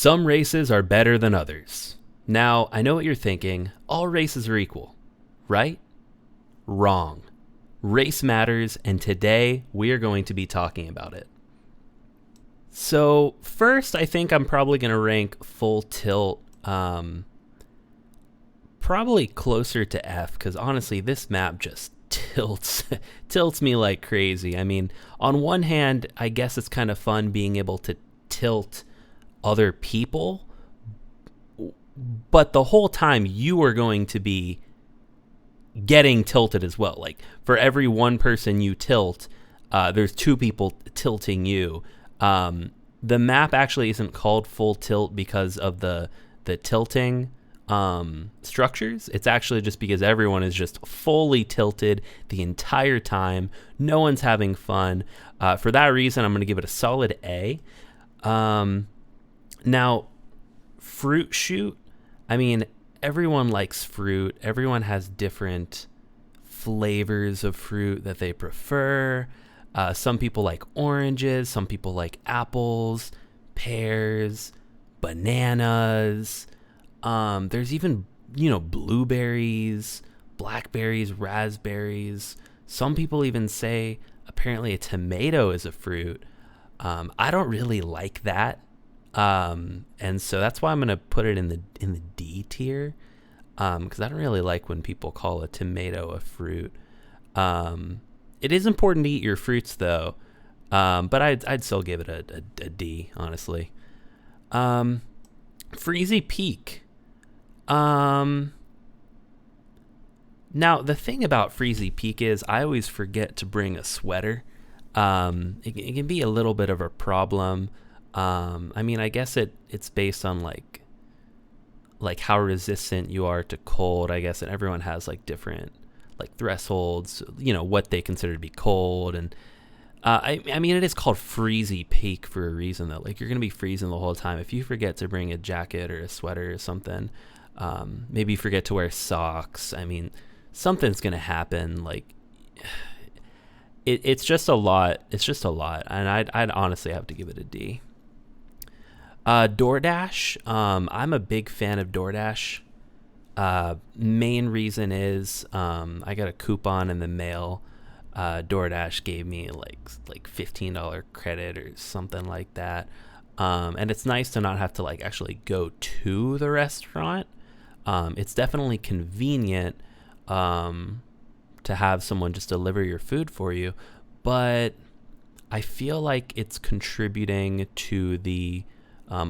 Some races are better than others. Now, I know what you're thinking. All races are equal, right? Wrong. Race matters, and today we are going to be talking about it. So, first, I think I'm probably going to rank Full Tilt probably closer to F, because honestly, this map just tilts me like crazy. I mean, on one hand, I guess it's kind of fun being able to tilt other people, but the whole time you are going to be getting tilted as well. Like, for every one person you tilt, there's two people tilting you. The map actually isn't called Full Tilt because of the tilting structures. It's actually just because everyone is just fully tilted the entire time. No one's having fun. For that reason, I'm going to give it a solid A. Now, Fruit Shoot, I mean, everyone likes fruit. Everyone has different flavors of fruit that they prefer. Some people like oranges. Some people like apples, pears, bananas. There's even, blueberries, blackberries, raspberries. Some people even say apparently a tomato is a fruit. I don't really like that. And so that's why I'm going to put it in the D tier. Because I don't really like when people call a tomato a fruit. It is important to eat your fruits though. But I'd still give it a D, honestly. Freezy Peak. Now the thing about Freezy Peak is I always forget to bring a sweater. It can be a little bit of a problem. I mean, I guess it's based on like how resistant you are to cold, I guess, and everyone has like different like thresholds, what they consider to be cold. And I mean, it is called Freezy Peak for a reason though. Like, you're gonna be freezing the whole time if you forget to bring a jacket or a sweater or something. Maybe you forget to wear socks. I mean, something's gonna happen. Like, it's just a lot. It's just a lot, and I'd honestly have to give it a D. DoorDash. I'm a big fan of DoorDash. Main reason is I got a coupon in the mail. DoorDash gave me like $15 credit or something like that. And it's nice to not have to like actually go to the restaurant. It's definitely convenient to have someone just deliver your food for you, but I feel like it's contributing to the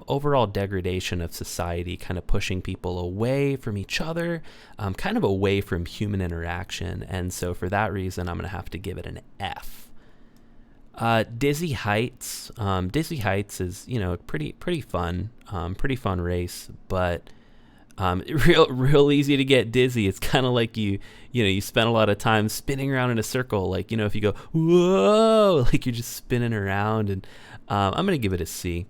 overall degradation of society, kind of pushing people away from each other, kind of away from human interaction. And so for that reason, I'm going to have to give it an F. Dizzy Heights. Dizzy Heights is, pretty fun race, but real easy to get dizzy. It's kind of like you spend a lot of time spinning around in a circle. Like, if you go, whoa, like you're just spinning around. And I'm going to give it a C.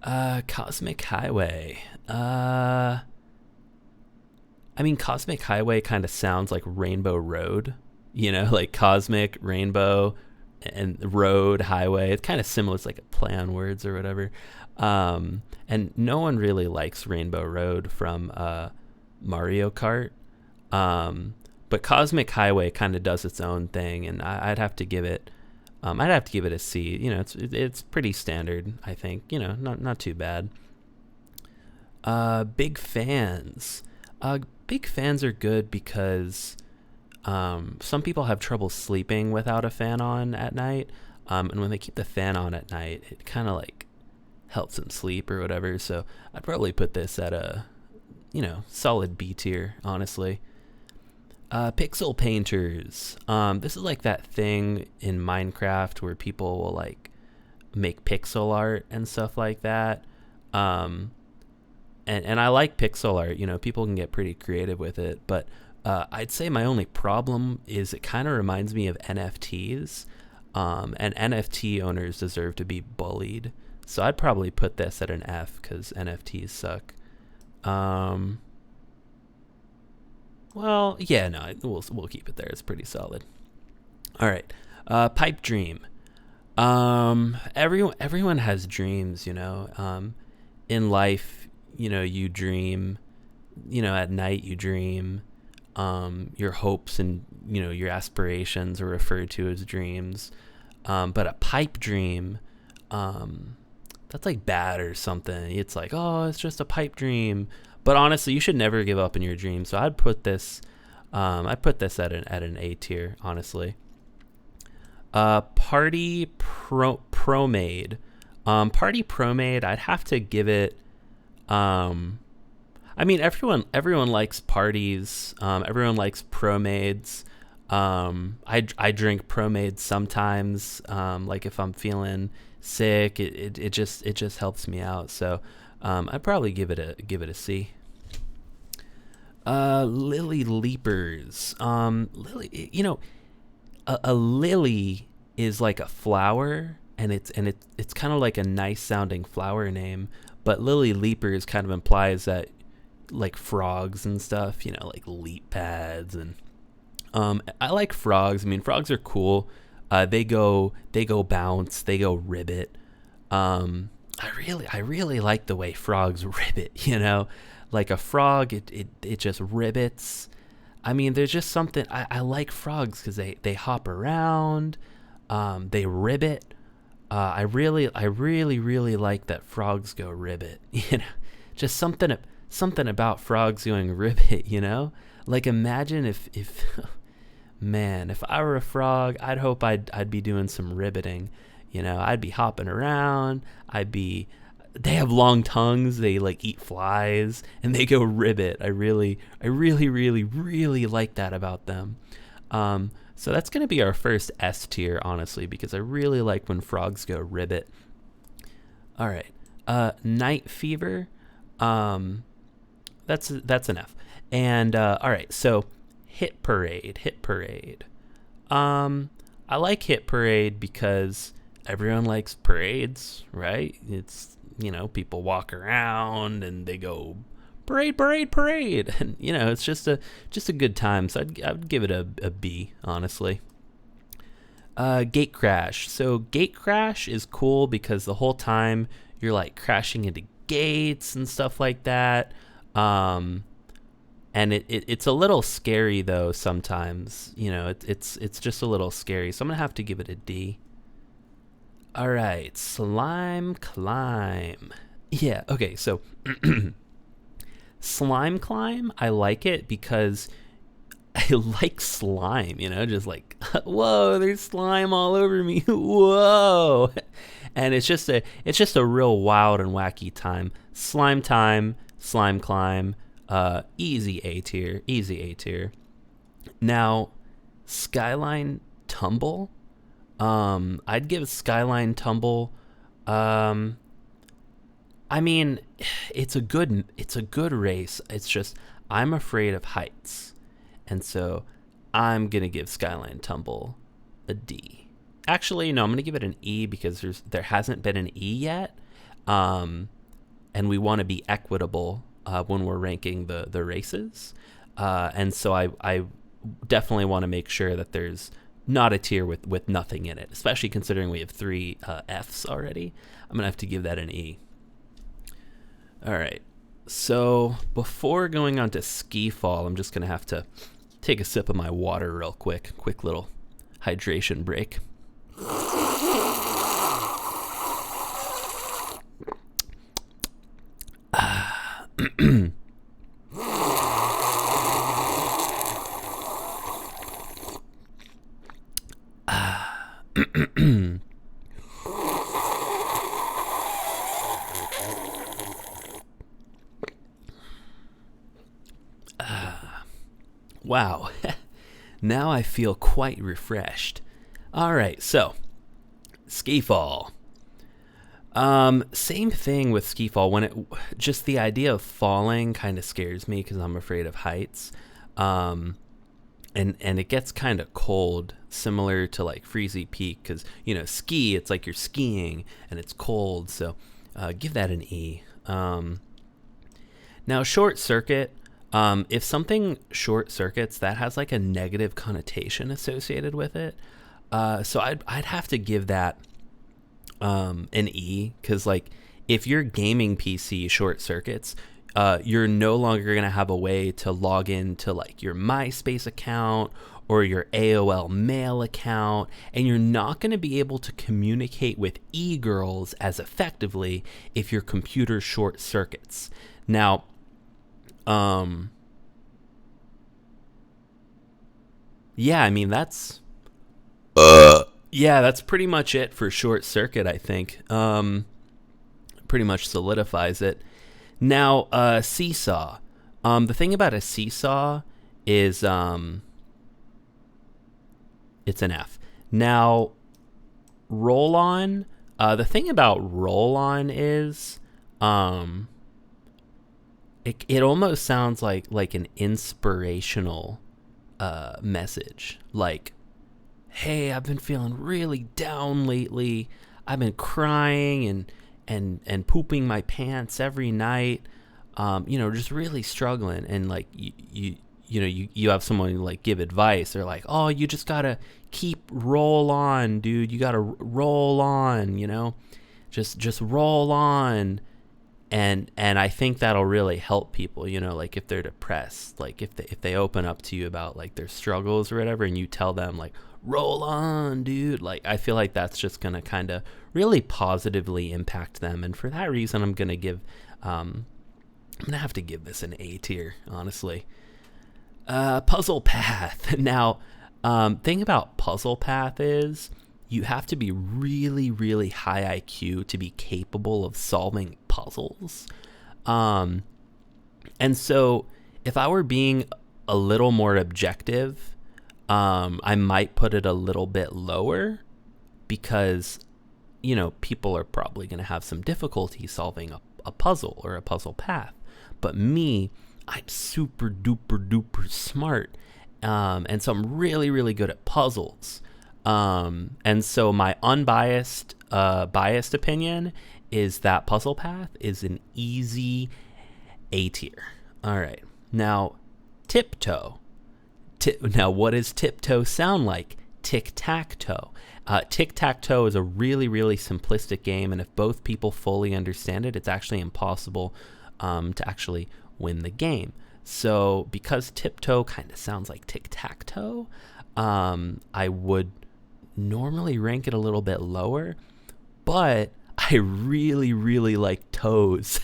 Cosmic Highway. I mean, Cosmic Highway kind of sounds like Rainbow Road, like cosmic, rainbow, and road, highway. It's kind of similar. It's like a play on words or whatever. And no one really likes Rainbow Road from Mario Kart. But Cosmic Highway kind of does its own thing, and I'd have to give it a C. It's pretty standard, I think. Not too bad. Big fans. Big fans are good because some people have trouble sleeping without a fan on at night. And when they keep the fan on at night, it kind of like helps them sleep or whatever. So I'd probably put this at a, solid B tier, honestly. Pixel painters. This is like that thing in Minecraft where people will like make pixel art and stuff like that. And I like pixel art. People can get pretty creative with it, but I'd say my only problem is it kind of reminds me of NFTs. And NFT owners deserve to be bullied. So I'd probably put this at an F because NFTs suck. Well, yeah, no, we'll keep it there. It's pretty solid. All right. Pipe Dream. Everyone has dreams, you know. In life, you know, you dream, you know, at night you dream. Your hopes and, you know, your aspirations are referred to as dreams. But a pipe dream, um, that's like bad or something. It's like, oh, it's just a pipe dream. But honestly, you should never give up in your dreams. So I put this at an A tier, honestly. Party Promade. Party Promade, I'd have to give it. Um, I mean, everyone likes parties. Everyone likes promades. I drink promades sometimes. Like if I'm feeling sick, it just helps me out. So I'd probably give it a C. Lily Leapers. Lily, you know, a lily is like a flower, and it's kind of like a nice sounding flower name. But Lily Leapers kind of implies that like frogs and stuff, you know, like leap pads and I like frogs. I mean, frogs are cool. They go bounce, they go ribbit. I really like the way frogs ribbit. You know, like a frog, it just ribbits. I mean, there's just something I like frogs because they hop around, they ribbit. I really like that frogs go ribbit. You know, just something about frogs going ribbit. You know, like imagine if man, if I were a frog, I'd hope I'd be doing some ribbiting. You know, I'd be hopping around. They have long tongues. They like eat flies and they go ribbit. I really like that about them. So that's gonna be our first S tier, honestly, because I really like when frogs go ribbit. All right, Night Fever. Um, that's an F. And all right, so Hit Parade. I like Hit Parade because everyone likes parades, right? It's, you know, people walk around and they go parade, parade, parade, and you know, it's just a good time. So I'd give it a B, honestly. Gate Crash. So Gate Crash is cool because the whole time you're like crashing into gates and stuff like that. Um, and it's a little scary though sometimes. You know, it's just a little scary. So I'm gonna have to give it a D. All right, Slime Climb. Yeah, okay, so Slime Climb, I like it because I like slime, you know, just like, whoa, there's slime all over me. Whoa. And it's just a real wild and wacky time. Slime Climb, easy A tier, easy A tier. Now, Skyline Tumble. I'd give Skyline Tumble. Um, I mean, it's a good race. It's just I'm afraid of heights, and so I'm gonna give Skyline Tumble a D. Actually, no, I'm gonna give it an E because there hasn't been an E yet, um, and we want to be equitable when we're ranking the races, and so I definitely want to make sure that there's not a tier with nothing in it, especially considering we have three Fs already. I'm gonna have to give that an E. All right. So before going on to ski fall, I'm just gonna have to take a sip of my water real quick. Quick little hydration break. Wow. Now I feel quite refreshed. All right, so ski fall. Same thing with ski fall. When it just the idea of falling kind of scares me because I'm afraid of heights. Um, and it gets kind of cold, similar to like Freezy Peak, because you know ski, it's like you're skiing and it's cold. So give that an E. Now short circuit. If something short circuits, that has like a negative connotation associated with it. So I'd have to give that. an E, because like if your gaming PC short circuits, you're no longer gonna have a way to log into like your MySpace account or your AOL mail account, and you're not gonna be able to communicate with e-girls as effectively if your computer short circuits. Now, yeah, I mean that's pretty much it for short circuit. I think pretty much solidifies it. Now, seesaw. The thing about a seesaw is it's an F. Now, roll on. The thing about roll on is it almost sounds like an inspirational message. Like, hey, I've been feeling really down lately. I've been crying and pooping my pants every night. Just really struggling. And like you have someone like give advice. They're like, oh, you just gotta keep roll on, dude. You gotta roll on. Just roll on. And I think that'll really help people, like if they're depressed, like if they open up to you about like their struggles or whatever, and you tell them like roll on, dude, like I feel like that's just gonna kind of really positively impact them. And for that reason, I'm gonna have to give this an A tier, honestly. Puzzle Path. Now, thing about Puzzle Path is you have to be really, really high IQ to be capable of solving puzzles. And so if I were being a little more objective, I might put it a little bit lower because, people are probably going to have some difficulty solving a puzzle or a puzzle path. But me, I'm super duper duper smart. And so I'm really, really good at puzzles. And so my unbiased, biased opinion is that Puzzle Path is an easy A tier. All right. Now, Tiptoe. Now, what does Tiptoe sound like? Tic-tac-toe. Tic-tac-toe is a really, really simplistic game, and if both people fully understand it, it's actually impossible to actually win the game. So because Tiptoe kind of sounds like tic-tac-toe, I would normally rank it a little bit lower, but I really, really like toes.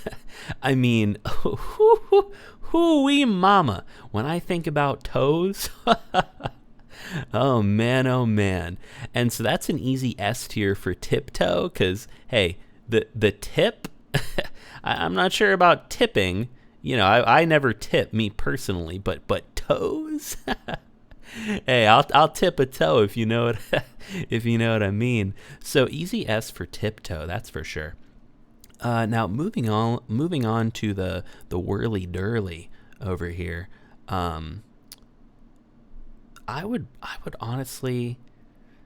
I mean, hoo-wee mama. When I think about toes, oh man. And so that's an easy S tier for Tiptoe, because, hey, the tip, I'm not sure about tipping. I never tip, me personally, but toes? Hey, I'll tip a toe if you know what if you know what I mean. So easy S for Tiptoe, that's for sure. Now moving on to the whirly durly over here. I would honestly.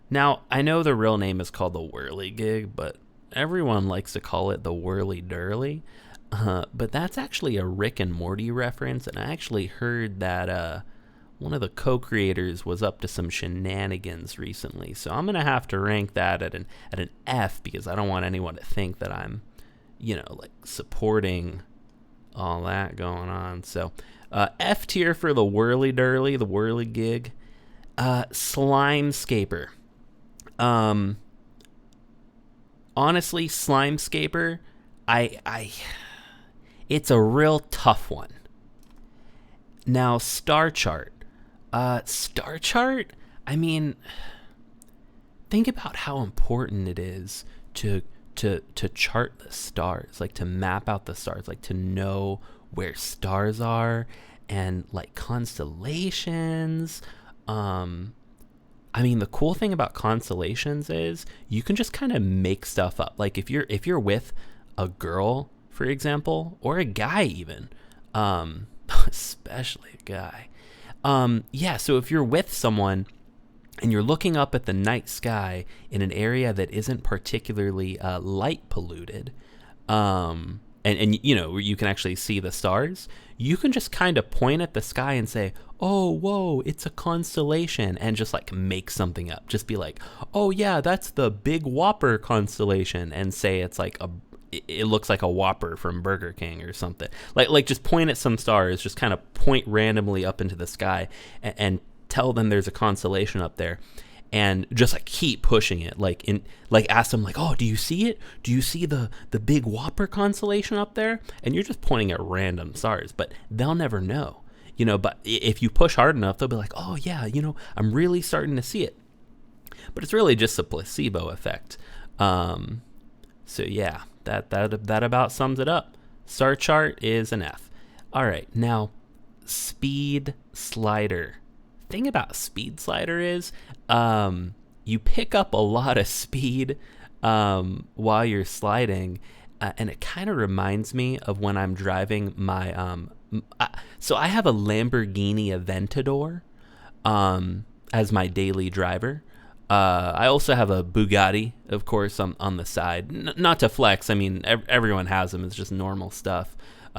Now I know the real name is called the Whirligig, but everyone likes to call it the whirly durly. But that's actually a Rick and Morty reference, and I actually heard that one of the co-creators was up to some shenanigans recently, so I'm gonna have to rank that at an F, because I don't want anyone to think that I'm, like supporting all that going on. So, F tier for the whirly durly, the Whirligig. Slimescaper. Honestly, Slimescaper, it's a real tough one. Now, Star Chart. Star Chart, I mean, think about how important it is to chart the stars, like to map out the stars, like to know where stars are, and like constellations. I mean, the cool thing about constellations is you can just kind of make stuff up. Like if you're with a girl, for example, or a guy even, especially a guy. So if you're with someone and you're looking up at the night sky in an area that isn't particularly light polluted, and you know, where you can actually see the stars, you can just kind of point at the sky and say, oh, whoa, it's a constellation, and just like make something up. Just be like, oh yeah, that's the Big Whopper constellation, and say it's like it looks like a Whopper from Burger King or something. Like just point at some stars, just kind of point randomly up into the sky, and tell them there's a constellation up there, and just like keep pushing it, like ask them like, oh, do you see it? Do you see the Big Whopper constellation up there? And you're just pointing at random stars, but they'll never know, you know. But if you push hard enough, they'll be like, oh yeah, you know, I'm really starting to see it. But it's really just a placebo effect. So yeah, that about sums it up. Star chart is an F. All right, now speed slider. Thing about speed slider is you pick up a lot of speed while you're sliding, and it kind of reminds me of when I'm driving my so I have a Lamborghini Aventador as my daily driver. I also have a Bugatti, of course, on the side. Not to flex. I mean, everyone has them. It's just normal stuff.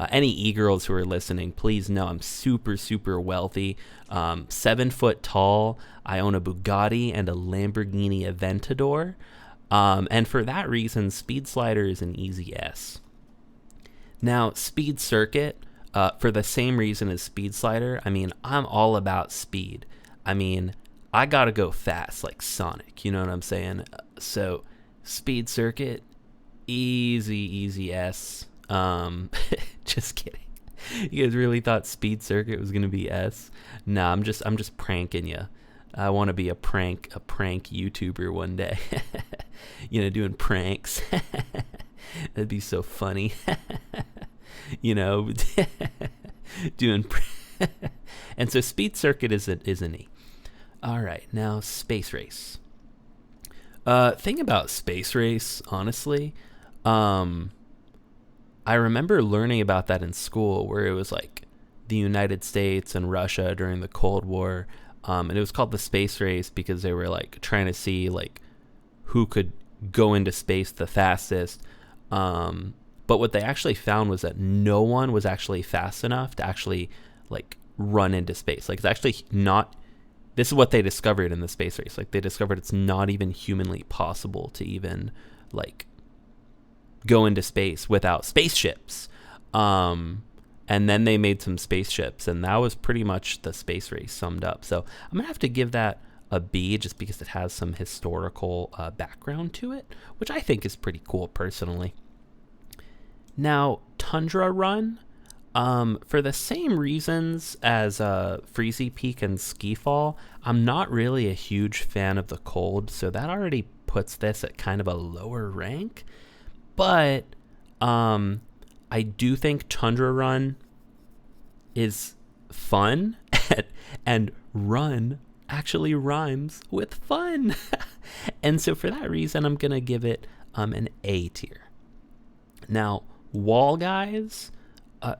Any e-girls who are listening, please know I'm super, super wealthy. 7 foot tall. I own a Bugatti and a Lamborghini Aventador. And for that reason, Speed Slider is an easy S. Now, Speed Circuit, for the same reason as Speed Slider, I mean, I'm all about speed. I mean, I gotta go fast like Sonic, you know what I'm saying? So, Speed Circuit, easy S. Just kidding. You guys really thought Speed Circuit was gonna be S? Nah, I'm just pranking you. I want to be a prank YouTuber one day. You know, doing pranks. That'd be so funny. You know, doing. And so Speed Circuit is an E. All right, now Space Race. Thing about Space Race, honestly, I remember learning about that in school, where it was like the United States and Russia during the Cold War, and it was called the Space Race because they were like trying to see like who could go into space the fastest. But what they actually found was that no one was actually fast enough to actually like run into space. Like, it's actually not. This is what they discovered in the Space Race. Like, they discovered it's not even humanly possible to even like go into space without spaceships. And then they made some spaceships, and that was pretty much the Space Race summed up. So I'm gonna have to give that a B, just because it has some historical background to it, which I think is pretty cool personally. Now, Tundra Run, for the same reasons as Freezy Peak and Skiffall, I'm not really a huge fan of the cold, so that already puts this at kind of a lower rank. But I do think Tundra Run is fun, and run actually rhymes with fun. And so for that reason, I'm going to give it an A tier. Now, Wall Guys,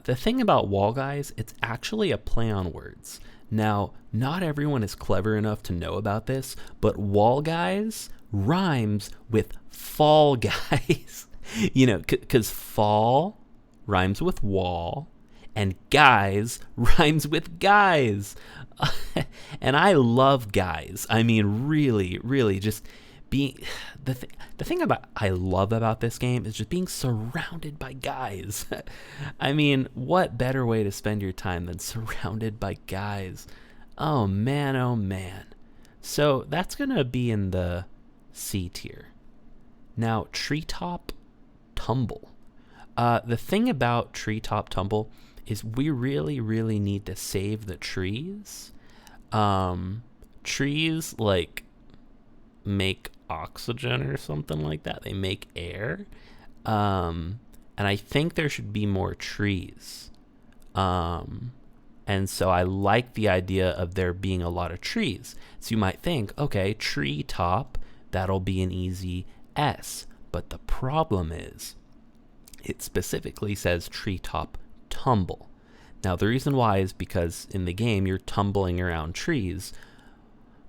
the thing about Wall Guys, it's actually a play on words. Now, not everyone is clever enough to know about this, but Wall Guys rhymes with Fall Guys. You know, because fall rhymes with wall, and guys rhymes with guys. And I love guys. I mean, really, really, just being the thing about I love about this game is just being surrounded by guys. I mean, what better way to spend your time than surrounded by guys? Oh man, oh man. So that's gonna be in the C tier. Now, Treetop Tumble. The thing about Treetop Tumble is we really, really need to save the trees. Trees like make oxygen or something like that. They make air. And I think there should be more trees. And so I like the idea of there being a lot of trees. So you might think, okay, treetop, that'll be an easy S. But the problem is, it specifically says Treetop Tumble. Now, the reason why is because in the game, you're tumbling around trees,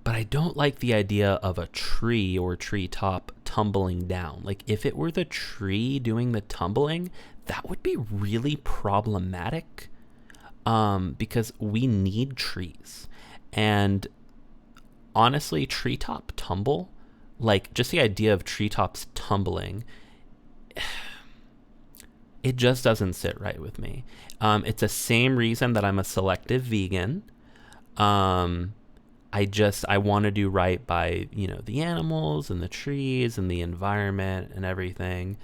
but I don't like the idea of a tree or treetop tumbling down. Like, if it were the tree doing the tumbling, that would be really problematic, because we need trees. And honestly, treetop tumble, like just the idea of treetops tumbling, it just doesn't sit right with me. It's the same reason that I'm a selective vegan. I want to do right by, the animals and the trees and the environment and everything.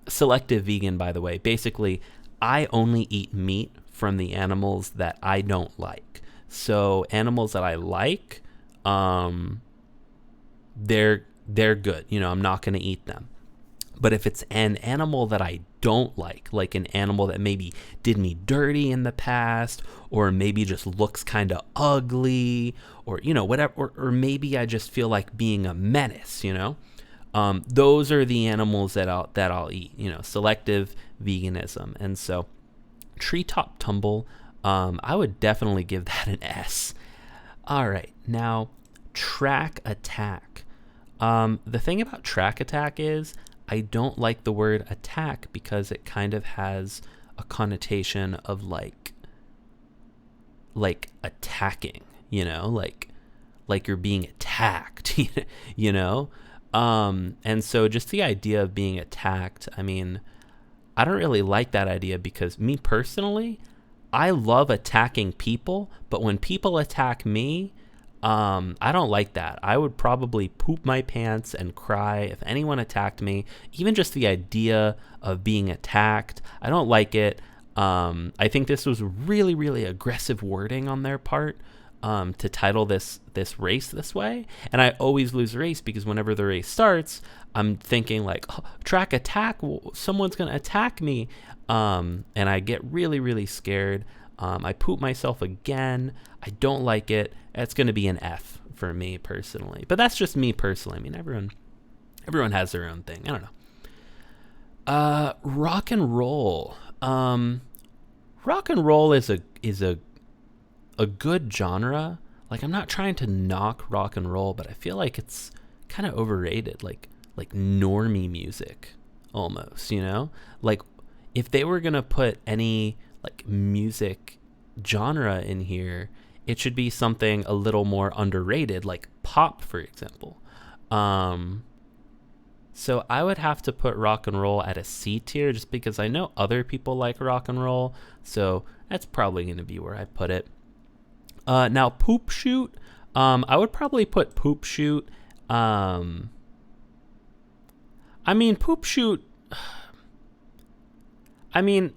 Selective vegan, by the way, basically I only eat meat from the animals that I don't like. So animals that I like, they're good. I'm not going to eat them. But if it's an animal that I don't like an animal that maybe did me dirty in the past, or maybe just looks kind of ugly, or, whatever, or maybe I just feel like being a menace, those are the animals that I'll eat, selective veganism. And so treetop tumble, I would definitely give that an S. All right, now track attack. The thing about track attack is I don't like the word attack because it kind of has a connotation of like attacking, like you're being attacked, and so just the idea of being attacked, I mean, I don't really like that idea, because me personally, I love attacking people, but when people attack me, I don't like that. I would probably poop my pants and cry if anyone attacked me. Even just the idea of being attacked, I don't like it. I think this was really, really aggressive wording on their part, to title this race this way. And I always lose the race because whenever the race starts, I'm thinking like, oh, track attack, someone's going to attack me. And I get really, really scared. I poop myself again. I don't like it. It's going to be an F for me personally. But that's just me personally. I mean, everyone has their own thing. I don't know. Rock and roll. Rock and roll is a good genre. Like, I'm not trying to knock rock and roll, but I feel like it's kind of overrated. Like normie music almost, Like, if they were going to put any like music genre in here, it should be something a little more underrated, like pop, for example. So I would have to put rock and roll at a C tier, just because I know other people like rock and roll, so that's probably going to be where I put it. Now Poop Shoot, I would probably put Poop Shoot. I mean, Poop Shoot, I mean,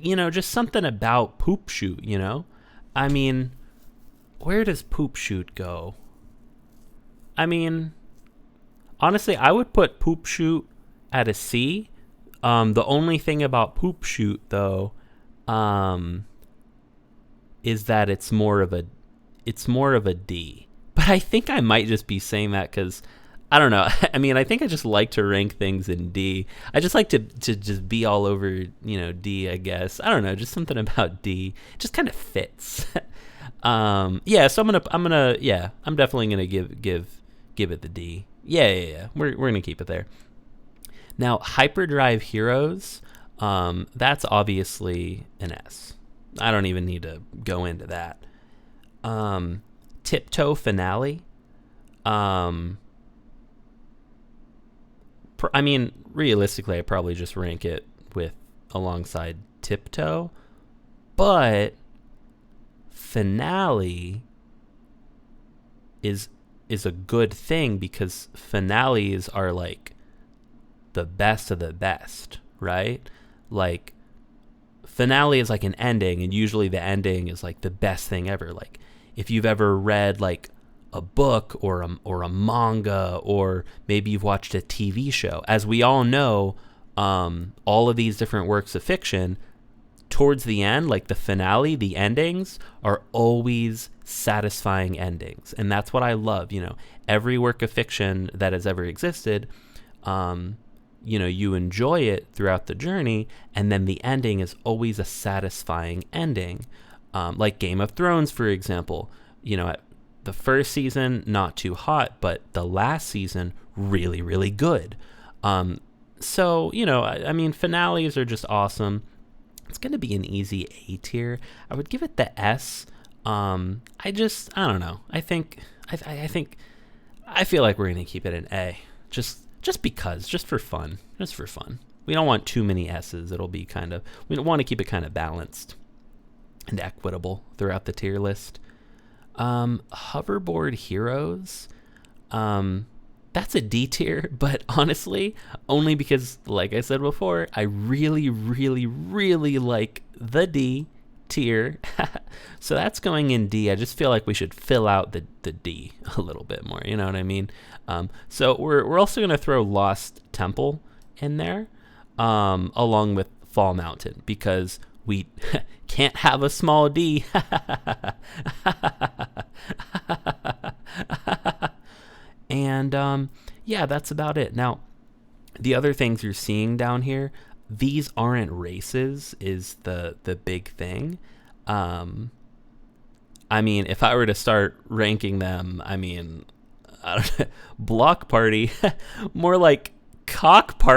just something about Poop Shoot, I mean, where does Poop Shoot go? I mean, honestly, I would put Poop Shoot at a C. The only thing about Poop Shoot, though, is that it's more of a D. But I think I might just be saying that because, I don't know. I mean, I think I just like to rank things in D. I just like to just be all over, D, I guess. I don't know, just something about D. It just kind of fits. Yeah, so I'm definitely gonna give it the D. Yeah. We're gonna keep it there. Now, Hyperdrive Heroes, that's obviously an S. I don't even need to go into that. Tiptoe Finale. I mean, realistically, I probably just rank it alongside Tiptoe, but Finale is a good thing because finales are like the best of the best, right? Like, finale is like an ending, and usually the ending is like the best thing ever. Like, if you've ever read like a book or a manga, or maybe you've watched a TV show, as we all know, all of these different works of fiction, towards the end, like the finale, the endings are always satisfying endings. And that's what I love. Every work of fiction that has ever existed, you enjoy it throughout the journey, and then the ending is always a satisfying ending. Like Game of Thrones, for example, the first season not too hot, but the last season really, really good. So, I mean, finales are just awesome. It's going to be an easy A tier. I would give it the S. I don't know. I feel like we're going to keep it an A. Just because, just for fun. We don't want too many S's. We don't want to keep it kind of balanced and equitable throughout the tier list. Hoverboard Heroes. That's a D tier, but honestly, only because, like I said before, I really, really, really like the D tier. So that's going in D. I just feel like we should fill out the D a little bit more. You know what I mean? So we're also going to throw Lost Temple in there, along with Fall Mountain, because we can't have a small D. And yeah, that's about it. Now, the other things you're seeing down here, these aren't races, is the big thing. I mean, if I were to start ranking them, I mean, I don't know, Block Party, more like Cock Party.